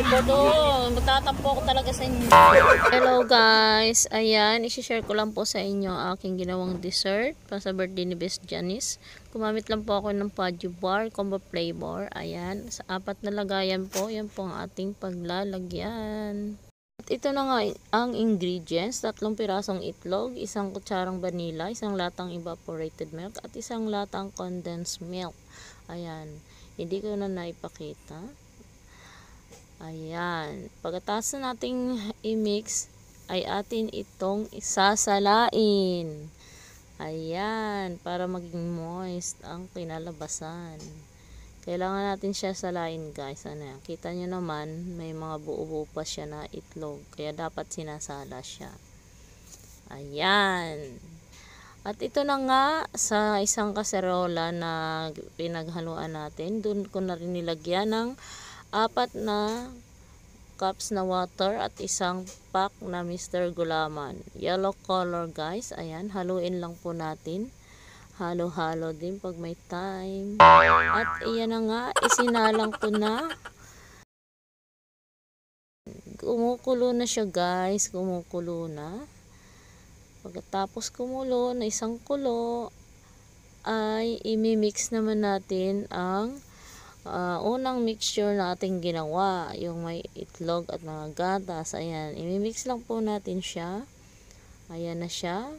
Bodo, magtatampo ako talaga sa inyo. Hello guys, ayan, isi-share ko lang po sa inyo ang aking ginawang dessert para sa birthday ni Best Janice. Gumamit lang po ako ng Paju Bar, combo flavor. Ayan, sa 4 na lagayan po, yan po ang ating paglalagyan. At ito na nga ang ingredients, 3 pirasong itlog, 1 kutsarang vanilla, 1 latang evaporated milk, at 1 latang condensed milk. Ayan, hindi ko na naipakita. Ayan, pagkatapos nating i-mix ay atin itong isasalain. Ayan, para maging moist ang kinalabasan. Kailangan natin siya salain guys. Ano yan? Kita nyo naman, may mga buo-buo pa siya na itlog. Kaya dapat sinasala siya. Ayan. At ito na nga sa isang kaserola na pinaghaluan natin. Doon ko na rin nilagyan ng 4 na cups na water at 1 pack na Mr. Gulaman. Yellow color guys. Ayan, haluin lang po natin. Halo-halo din pag may time. At iyan na nga, isinalang ko na. Kumukulo na siya guys. Kumukulo na. Pagkatapos kumulo na 1 kulo, ay imimix naman natin ang unang mixture na ating ginawa, yung may itlog at mga gatas. Ayan, imimix lang po natin siya. Ayan na siya.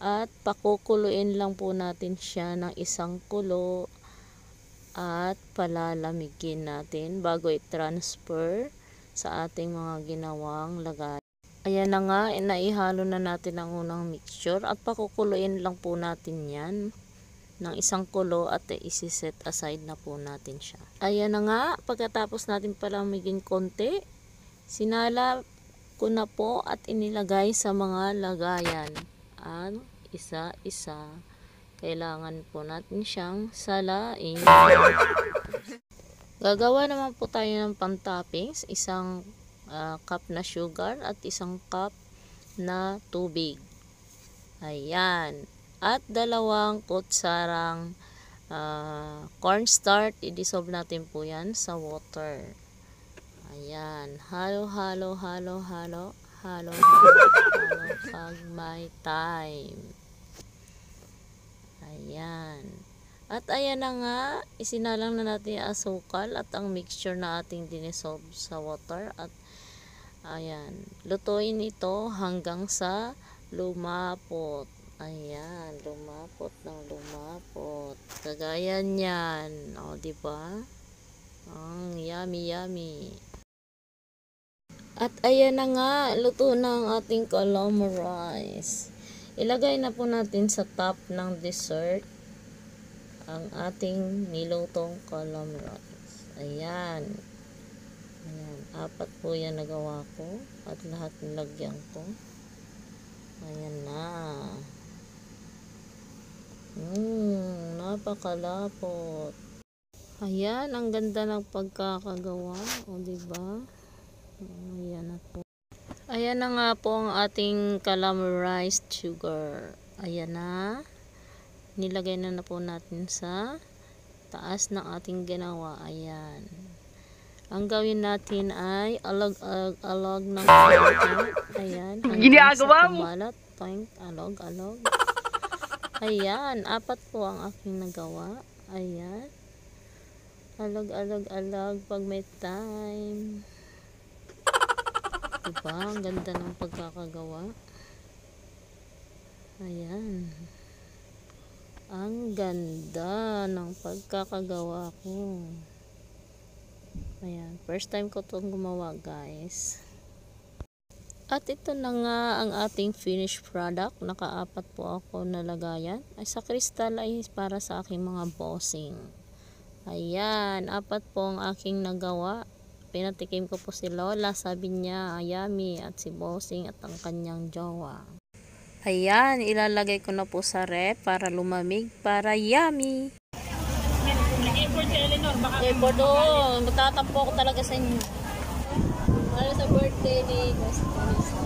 At pakukuluin lang po natin siya ng 1 kulo at palalamigin natin bago i-transfer sa ating mga ginawang lagay. Ayan na nga, naihalo na natin ang unang mixture at pakukuluin lang po natin yan ng 1 kulo at isi-set aside na po natin siya. Ayan na nga, pagkatapos natin palamigin konti, sinala ko na po at inilagay sa mga lagayan. Ang isa-isa. Kailangan po natin siyang salain. Gagawa naman po tayo ng pan-toppings, 1 cup na sugar at 1 cup na tubig. Ayan. At 2 kutsarang cornstarch, i-dissolve natin po yan sa water. Ayan, halo-halo pag may time. Ayan. At ayan na nga, isinalang na natin yung asukal at ang mixture na ating dinissolve sa water. At ayan, lutuin ito hanggang sa lumapot. Ayan, lumapot ng lumapot. Kagaya niyan. O, diba? Ang yummy. At ayan na nga, luto na ang ating calamarize. Ilagay na po natin sa top ng dessert ang ating nilutong calamarize. Ayan. Ayan, 4 po yan nagawa ko. At lahat nilagyan ko. Ayan na. Napakalapot. Ayan, ang ganda ng pagkakagawa. O, diba? Ayan na po. Ayan na nga po ang ating caramelized sugar. Ayan na. Nilagay na po natin sa taas ng ating ginawa. Ayan. Ang gawin natin ay alog ng konti. Ayan. Ginagawa mo? Alog. Ayan, 4 po ang aking nagawa. Ayan. Alog pag may time. Diba? Ang ganda ng pagkakagawa. Ayan. Ang ganda ng pagkakagawa ko. Ayan. First time ko itong gumawa guys. At ito na nga ang ating finished product. Naka-4 po ako na lagayan. Ay sa kristal ay para sa aking mga bossing. Ayan, 4 po ang aking nagawa. Pinatikim ko po si Lola. Sabi niya, yummy. At si bossing at ang kanyang jowa. Ayan, ilalagay ko na po sa ref para lumamig. Para yummy. Bodo, magtatampo ako talaga sa inyo. Para sa birthday ni Best Janice.